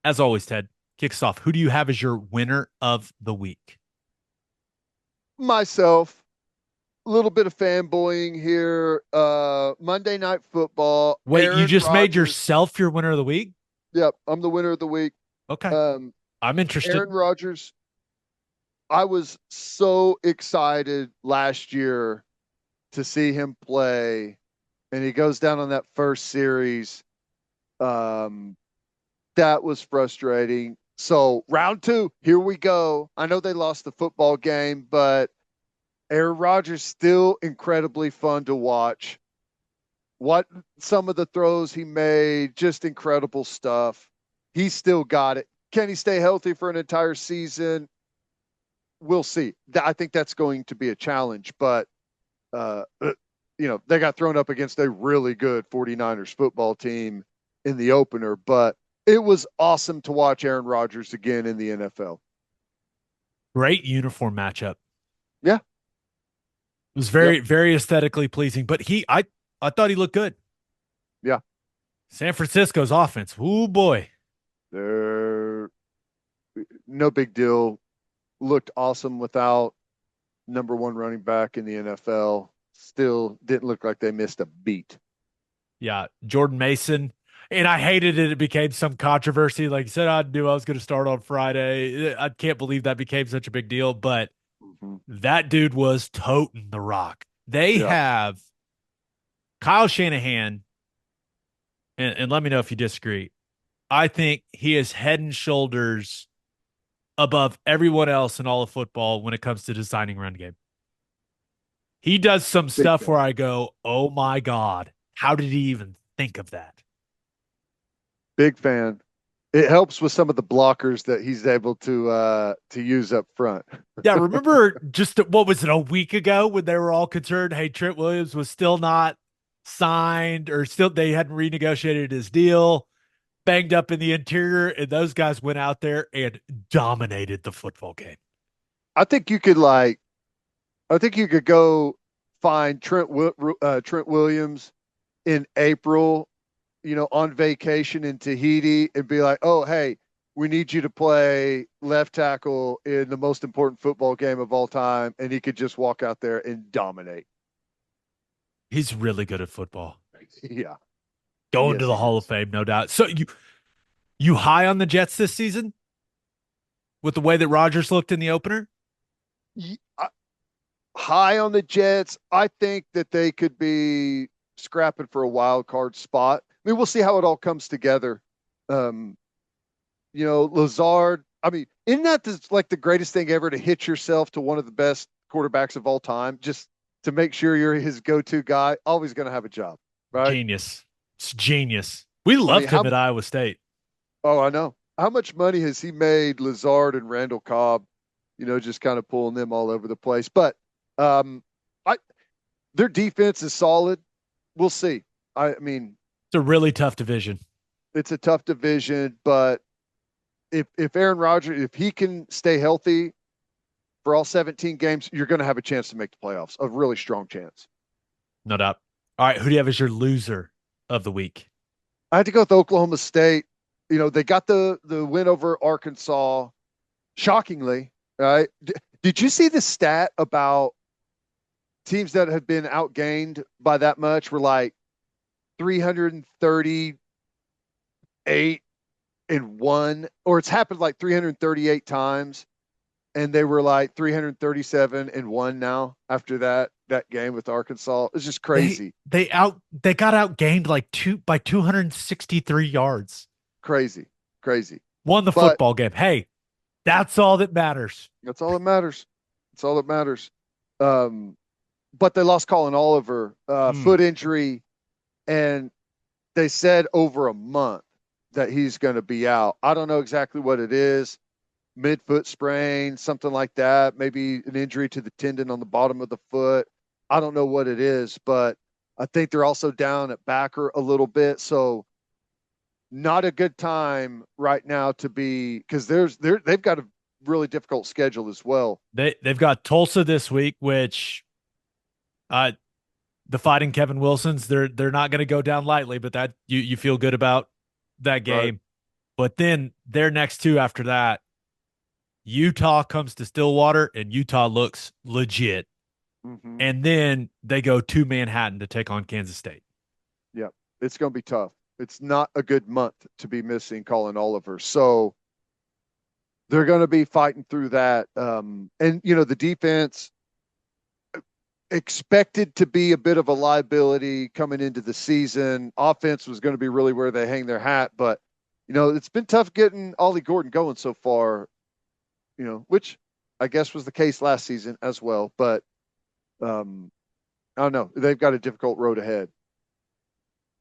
As always, Ted, kicks off. Who do you have as your winner of the week? Myself, a little bit of fanboying here. Monday Night Football, Wait, you Aaron just made Rodgers. yourself your winner of the week? Yep, I'm the winner of the week. Okay. Um, I'm interested. Aaron Rodgers, I was so excited last year to see him play, and he goes down on that first series. Um, that was frustrating. So, round two, here we go. I know they lost the football game, but Aaron Rodgers still incredibly fun to watch. What some of the throws he made, just incredible stuff. He still got it. Can he stay healthy for an entire season? We'll see. I think that's going to be a challenge, but uh, uh, they got thrown up against a really good 49ers football team in the opener, but it was awesome to watch Aaron Rodgers again in the NFL. Great uniform matchup. Yeah. It was Yep. very, very aesthetically pleasing. But I thought he looked good. Yeah. San Francisco's offense. Oh boy. They're no big deal. Looked awesome without number one running back in the NFL. Still didn't look like they missed a beat. Yeah. Jordan Mason. And I hated it. It became some controversy. Like you said, I knew I was going to start on Friday. I can't believe that became such a big deal, but Mm-hmm. that dude was toting the rock. They Yeah. have Kyle Shanahan, and let me know if you disagree. I think he is head and shoulders above everyone else in all of football when it comes to designing run game. He does some Big stuff where fan. I go, "Oh my god, how did he even think of that?" Big fan. It helps with some of the blockers that he's able to use up front. Yeah, remember just what was it a week ago when they were all concerned? Hey, Trent Williams was still not signed, or still they hadn't renegotiated his deal, banged up in the interior, and those guys went out there and dominated the football game. I think you could like I think you could go find Trent Williams in April, on vacation in Tahiti and be like, "Oh, hey, we need you to play left tackle in the most important football game of all time," and he could just walk out there and dominate. He's really good at football. Yeah. Going to Yes, the he Hall of is. Fame, no doubt. So you high on the Jets this season with the way that Rodgers looked in the opener? High on the Jets. I think that they could be scrapping for a wild card spot. I mean, we'll see how it all comes together. Um, Lazard. I mean, isn't that like the greatest thing ever to hitch yourself to one of the best quarterbacks of all time, just to make sure you're his go-to guy? Always going to have a job, right? Genius. It's genius. We I mean, loved him how? at Iowa State. Oh, I know. How much money has he made, Lazard and Randall Cobb? Just kind of pulling them all over the place. But um, I their defense is solid. We'll see. I mean, It's a really tough division. it's a tough division, but if Aaron Rodgers, if he can stay healthy for all 17 games, you're going to have a chance to make the playoffs, a really strong chance. No doubt. All right. Who do you have as your loser of the week? I had to go with Oklahoma State. They got the win over Arkansas, shockingly. Right? Did you see the stat about teams that have been outgained by that much were like 338 and one, or it's happened like 338 times, and they were like 337 and one now after that game with Arkansas. It's just They crazy, they got outgained like 263 yards. crazy, crazy. Won the But football game. Hey, that's all that matters. that's all that matters. That's all that matters. Um, but they lost Collin Oliver, Mm. foot injury, and they said over a month that he's going to be out. I don't know exactly what it is. Midfoot sprain, something like that. Maybe an injury to the tendon on the bottom of the foot. I don't know what it is, but I think they're also down at backer a little bit. So not a good time right now to be because they've got a really difficult schedule as well. They've got Tulsa this week, which uh the Fighting Kevin Wilsons, they're not going to go down lightly, but that you feel good about that Right. game. But then their next two after that, Utah comes to Stillwater and Utah looks legit. Mm-hmm. And then they go to Manhattan to take on Kansas State. Yeah, it's going to be tough. It's not a good month to be missing Collin Oliver. So they're going to be fighting through that. And, the defense expected to be a bit of a liability coming into the season. Offense was going to be really where they hang their hat. But, it's been tough getting Ollie Gordon going so far, which I guess was the case last season as well. But I don't know. They've got a difficult road ahead.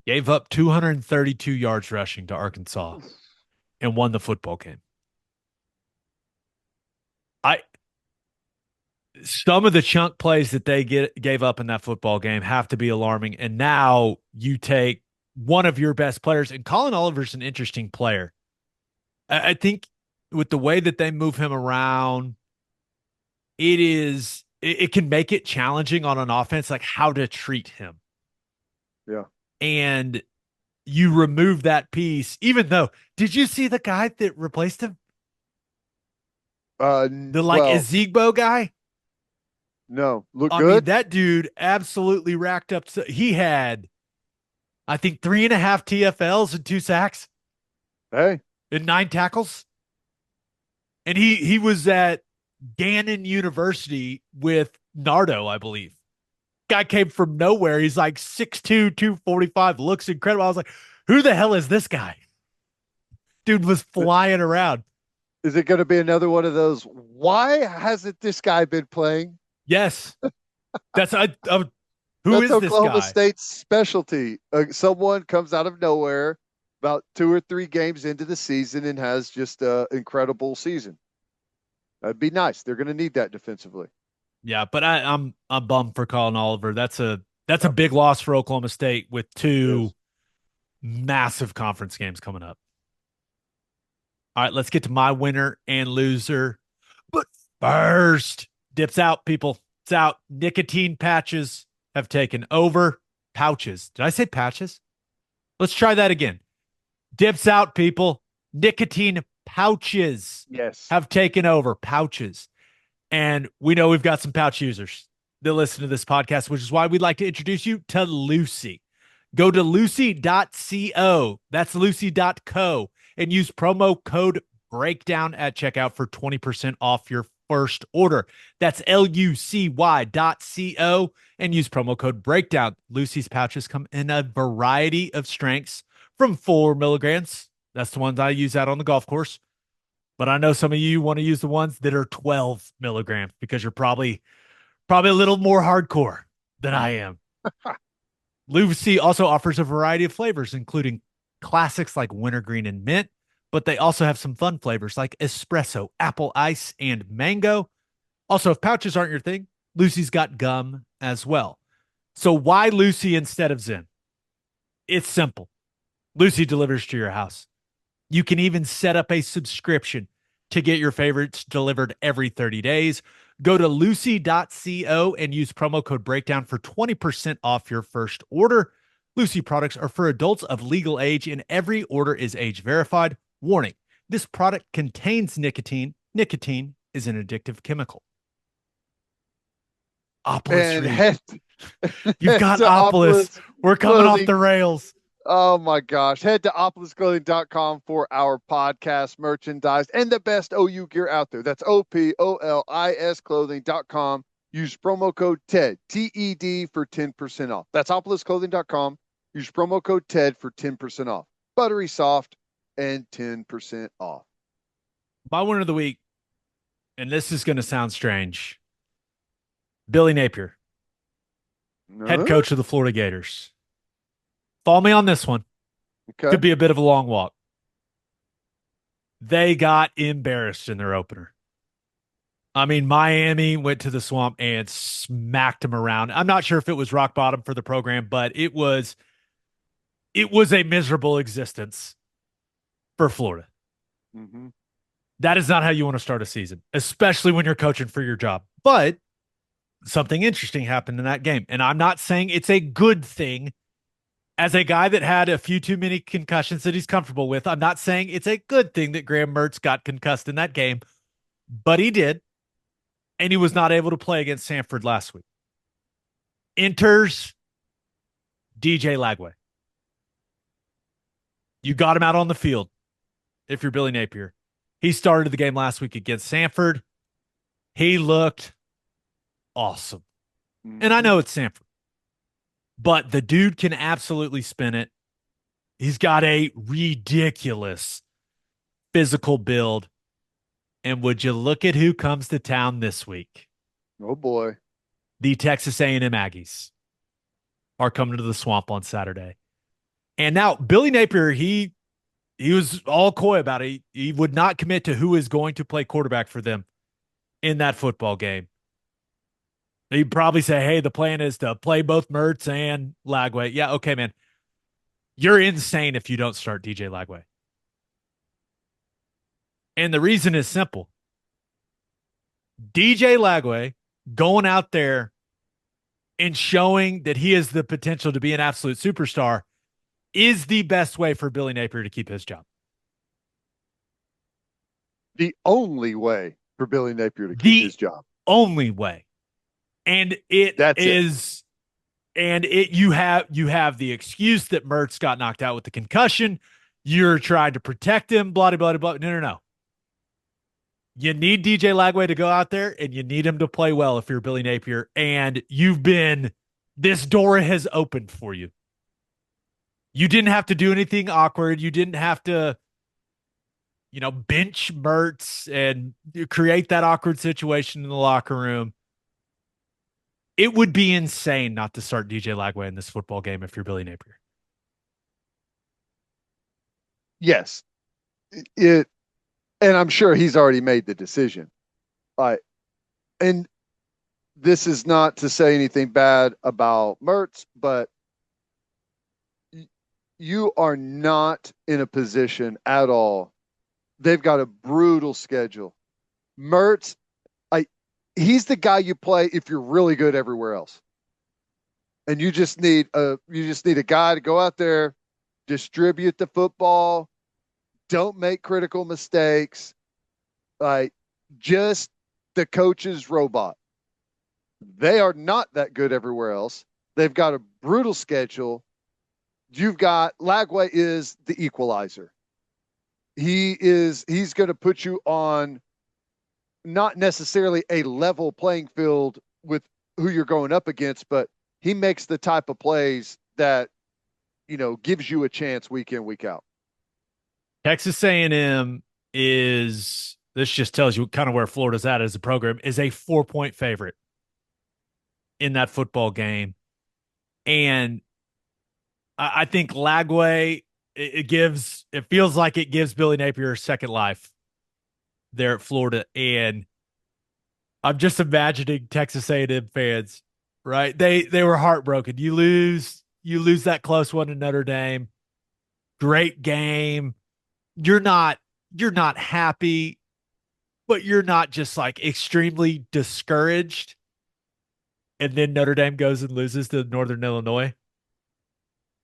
Gave up 232 yards rushing to Arkansas and won the football game. I Some of the chunk plays that they gave up in that football game have to be alarming. And now you take one of your best players, and Collin Oliver's an interesting player. I think with the way that they move him around, it can make it challenging on an offense, like how to treat him. Yeah. And you remove that piece, even though, did you see the guy that replaced him? The Well, Ezigbo guy? no, look I mean, good. that dude absolutely racked up. He had, I think, 3.5 TFLs and 2 sacks Hey, and 9 tackles. And he was at Gannon University with Nardo, I believe. Guy came from nowhere. He's like 6'2", 245, looks incredible. I was like, who the hell is this guy? Dude was flying around. is it going to be another one of those? Why hasn't this guy been playing? Yes. That's who That's is this Oklahoma guy? State's specialty. Someone comes out of nowhere about 2 or 3 games into the season and has just an incredible season. That'd be nice. They're going to need that defensively. Yeah, but I'm bummed for Collin Oliver. That's a Yep, big loss for Oklahoma State with it two is. massive conference games coming up. All right, let's get to my winner and loser. But first, dips out, people. It's out. Nicotine patches have taken over. Pouches. Did I say patches? Let's try that again. Dips out, people. Nicotine pouches Yes. have taken over. Pouches. And we know we've got some pouch users that listen to this podcast, which is why we'd like to introduce you to Lucy. Go to lucy.co. That's lucy.co and use promo code breakdown at checkout for 20% off your first order. That's lucy.co and use promo code breakdown. Lucy's pouches come in a variety of strengths from 4 milligrams. That's the ones I use out on the golf course. But I know some of you want to use the ones that are 12 milligrams because you're probably a little more hardcore than I am. Lucy also offers a variety of flavors, including classics like wintergreen and mint, but they also have some fun flavors like espresso, apple ice, and mango. Also, if pouches aren't your thing, Lucy's got gum as well. So why Lucy instead of Zen? It's simple. Lucy delivers to your house. You can even set up a subscription to get your favorites delivered every 30 days. Go to lucy.co and use promo code breakdown for 20% off your first order. Lucy products are for adults of legal age, and every order is age verified. Warning: this product contains nicotine. Nicotine is an addictive chemical. Opolis And Reed. head, You've head got to Opolis. Opolis We're coming off Clothing. the rails. Oh my gosh. Head to opolisclothing.com for our podcast merchandise and the best OU gear out there. That's OPOLIS clothing.com. Use promo code TED, TED for 10% off. That's opolisclothing.com. Use promo code TED for 10% off. Buttery soft and 10% off. My winner of the week, and this is going to sound strange, Billy Napier, head Uh-huh. coach of the Florida Gators. Follow me on this one. Could Okay. be a bit of a long walk. They got embarrassed in their opener. I mean, Miami went to the swamp and smacked them around. I'm not sure if it was rock bottom for the program, but it was a miserable existence for Florida. Mm-hmm. That is not how you want to start a season, especially when you're coaching for your job. But something interesting happened in that game. And I'm not saying it's a good thing As a guy that had a few too many concussions that he's comfortable with, I'm not saying it's a good thing that Graham Mertz got concussed in that game, but he did, and he was not able to play against Sanford last week. Enters DJ Lagway. You got him out on the field if you're Billy Napier. He started the game last week against Sanford. He looked awesome. And I Mm-hmm. know it's Sanford, but the dude can absolutely spin it. He's got a ridiculous physical build. And would you look at who comes to town this week? Oh boy. The Texas A&M Aggies are coming to the Swamp on Saturday. And now Billy Napier, he was all coy about it. He would not commit to who is going to play quarterback for them in that football game. He'd probably say, hey, the plan is to play both Mertz and Lagway. Yeah, okay, man. You're insane if you don't start DJ Lagway. And the reason is simple. DJ Lagway going out there and showing that he has the potential to be an absolute superstar is the best way for Billy Napier to keep his job. The only way for Billy Napier to keep The his job. only way. And it That's it. is and it you have the excuse that Mertz got knocked out with the concussion. You're trying to protect him, blah blah blah. No, no, no. You need DJ Lagway to go out there and you need him to play well if you're Billy Napier. And this door has opened for you. You didn't have to do anything awkward. You didn't have to, bench Mertz and create that awkward situation in the locker room. It would be insane not to start DJ Lagway in this football game if you're Billy Napier. Yes. It and I'm sure he's already made the decision. Uh, and this is not to say anything bad about Mertz, but you are not in a position at all. They've got a brutal schedule. Mertz, I he's the guy you play if you're really good everywhere else. And you just need a guy to go out there, distribute the football, don't make critical mistakes. Like just the coach's robot. They are not that good everywhere else. They've got a brutal schedule. You've got Lagway is the equalizer. He's going to put you on not necessarily a level playing field with who you're going up against, but he makes the type of plays that gives you a chance week in, week out. Texas A&M is this just tells you kind of where Florida's at as a program is a 4-point favorite in that football game. And I think Lagway it feels like it gives Billy Napier a second life there at Florida. And I'm just imagining Texas A&M fans, right? They were heartbroken. You lose that close one to Notre Dame. Great game. You're not happy, but you're not just like extremely discouraged. And then Notre Dame goes and loses to Northern Illinois.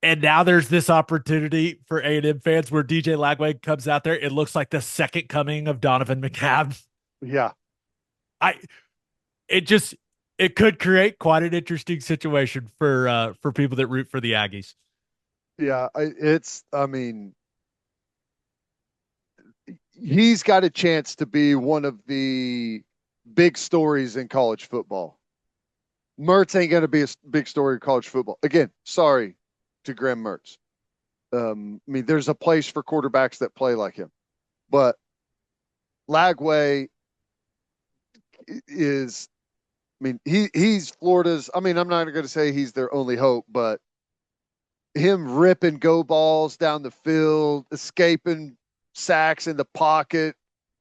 And now there's this opportunity for A&M fans where DJ Lagway comes out there. It looks like the second coming of Donovan McNabb. Yeah. I it just it could create quite an interesting situation for people that root for the Aggies. Yeah. I mean, he's got a chance to be one of the big stories in college football. Mertz ain't going to be a big story in college football. Again, sorry to Graham Mertz. I mean, there's a place for quarterbacks that play like him, but Lagway is. I mean, he's Florida's. I mean, I'm not going to say he's their only hope, but him ripping go balls down the field, escaping sacks in the pocket,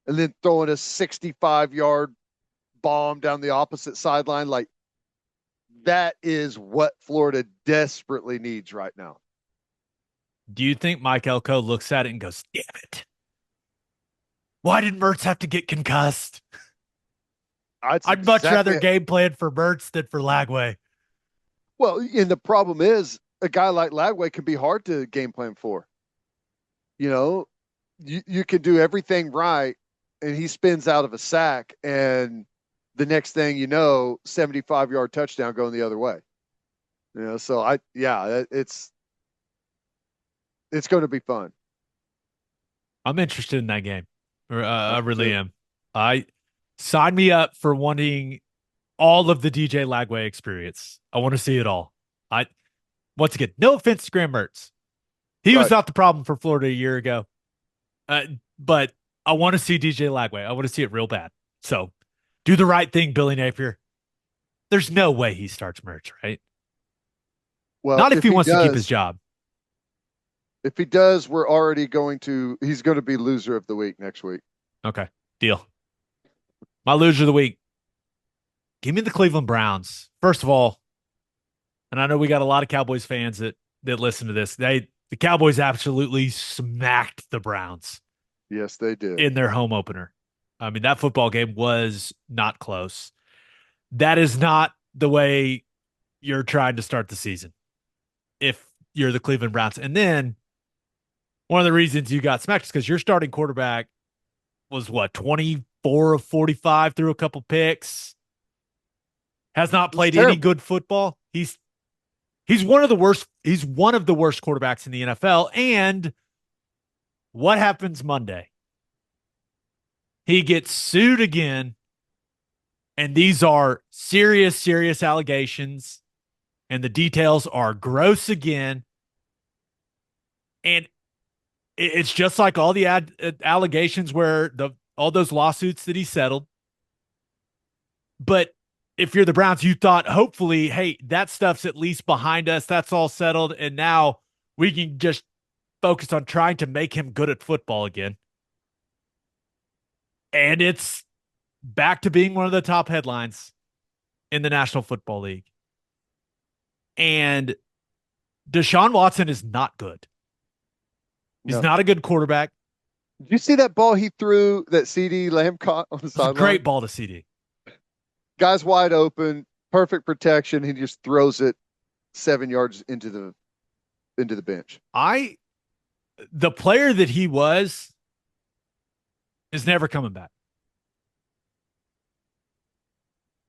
and then throwing a 65-yard bomb down the opposite sideline, like that is what Florida desperately needs right now. Do you think Mike Elko looks at it and goes, "Damn it! Why did Mertz have to get concussed? That's I'd much exactly rather it. game plan for Mertz than for Lagway." Well, and the problem is a guy like Lagway can be hard to game plan for. You know, you can do everything right, and he spins out of a sack, and the next thing you know, 75-yard touchdown going the other way. So yeah, it's going to be fun. I'm interested in that game. I I am really too. am. I Sign me up for wanting all of the DJ Lagway experience. I want to see it all. I Once again, no offense to Graham Mertz. He was Right. not the problem for Florida a year ago. Uh, but I want to see DJ Lagway. I want to see it real bad. So do the right thing, Billy Napier. There's no way he starts Mertz, right? Well, Not if he wants to keep his job. if he does, he's going to be loser of the week next week. Okay, deal. My loser of the week. Give me the Cleveland Browns. First of all, and I know we got a lot of Cowboys fans that listen to this. The Cowboys absolutely smacked the Browns Yes, they did. in their home opener. I mean, that football game was not close. That is not the way you're trying to start the season if you're the Cleveland Browns. And then one of the reasons you got smacked is because your starting quarterback was what, 24 of 45 through a couple picks, has not It's played any terrible. good football. He's one of the worst. He's one of the worst quarterbacks in the NFL. And what happens Monday? He gets sued again, and these are serious, serious allegations, and the details are gross again. And it's just like all the allegations where all those lawsuits that he settled. But if you're the Browns, you thought hopefully, hey, that stuff's at least behind us. That's all settled, and now we can just focus on trying to make him good at football again. And it's back to being one of the top headlines in the National Football League. And Deshaun Watson is not good. He's No. not a good quarterback. Did you see that ball he threw that CD Lamb caught on the It was a sideline? great ball to CD. Guy's wide open, perfect protection. He just throws it 7 yards into the bench. I The player that he was is never coming back.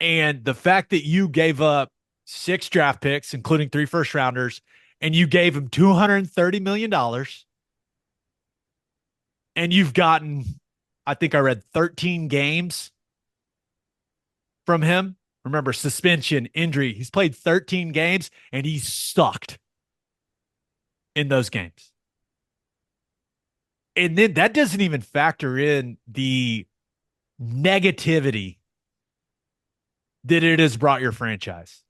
And the fact that you gave up 6 draft picks, including 3 first rounders, and you gave him $230 million, and you've gotten, I think I read 13 games from him. Remember, suspension, injury. He's played 13 games, and he sucked in those games. And then that doesn't even factor in the negativity that it has brought your franchise.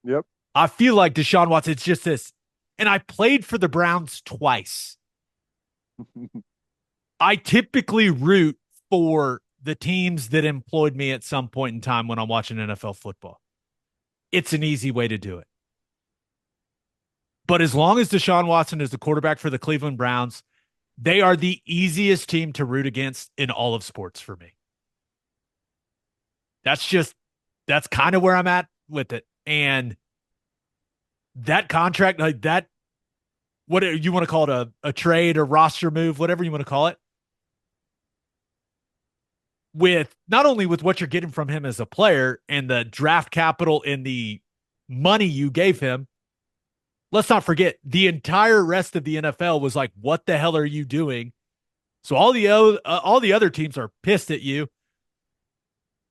Yep. I feel like Deshaun Watson, it's just this. And I played for the Browns twice. I typically root for the teams that employed me at some point in time when I'm watching NFL football. It's an easy way to do it. But as long as Deshaun Watson is the quarterback for the Cleveland Browns, they are the easiest team to root against in all of sports for me. That's kind of where I'm at with it. And that contract, like that, what you want to call it, a trade or roster move, whatever you want to call it, with not only with what you're getting from him as a player and the draft capital and the money you gave him, let's not forget the entire rest of the NFL was like, what the hell are you doing? So all the other teams are pissed at you.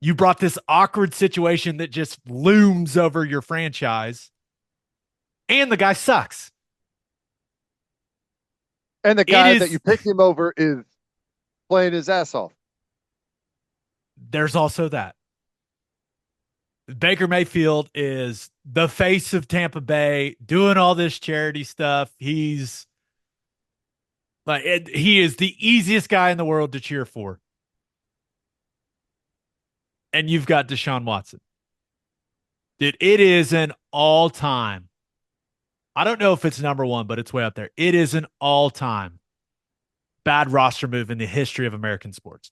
You brought this awkward situation that just looms over your franchise, and the guy sucks. And the It guy that is you picked him over is playing his ass off. There's also that. Baker Mayfield is the face of Tampa Bay, doing all this charity stuff. He is the easiest guy in the world to cheer for. And you've got Deshaun Watson. Dude, it is an all-time. I don't know if it's number one, but it's way up there. It is an all-time bad roster move in the history of American sports.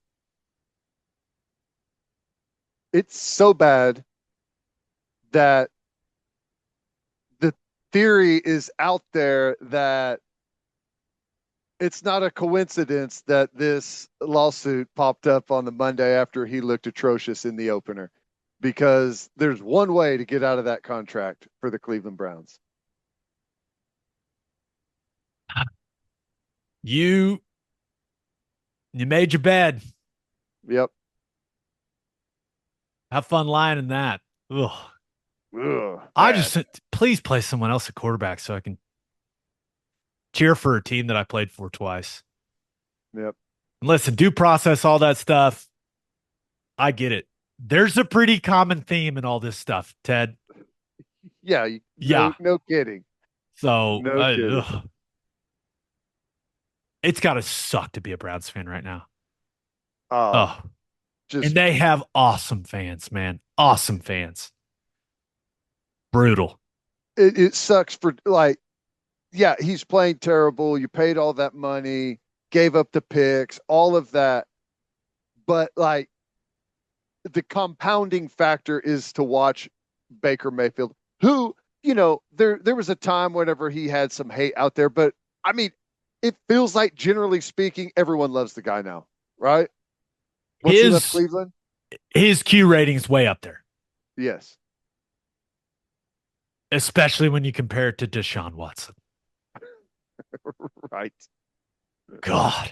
It's so bad that the theory is out there that it's not a coincidence that this lawsuit popped up on the Monday after he looked atrocious in the opener, because there's one way to get out of that contract for the Cleveland Browns. You you made your bed. Yep. Have fun lying in that. Ugh. Ugh, I bad. just please play someone else at quarterback so I can cheer for a team that I played for twice. Yep. And listen, due process, all that stuff. I get it. There's a pretty common theme in all this stuff, Ted. Yeah. No, Yeah. no kidding. So No kidding. it's got to suck to be a Browns fan right now. Uh, Oh, and just they have awesome fans, man. Awesome fans. Brutal. it sucks for, like, yeah, he's playing terrible. You paid all that money, gave up the picks, all of that. But like, the compounding factor is to watch Baker Mayfield, who, there was a time whenever he had some hate out there, but I mean, it feels like generally speaking, everyone loves the guy now, right? Once he left His Cleveland, his Q rating's way up there, yes, especially when you compare it to Deshaun Watson. right. God.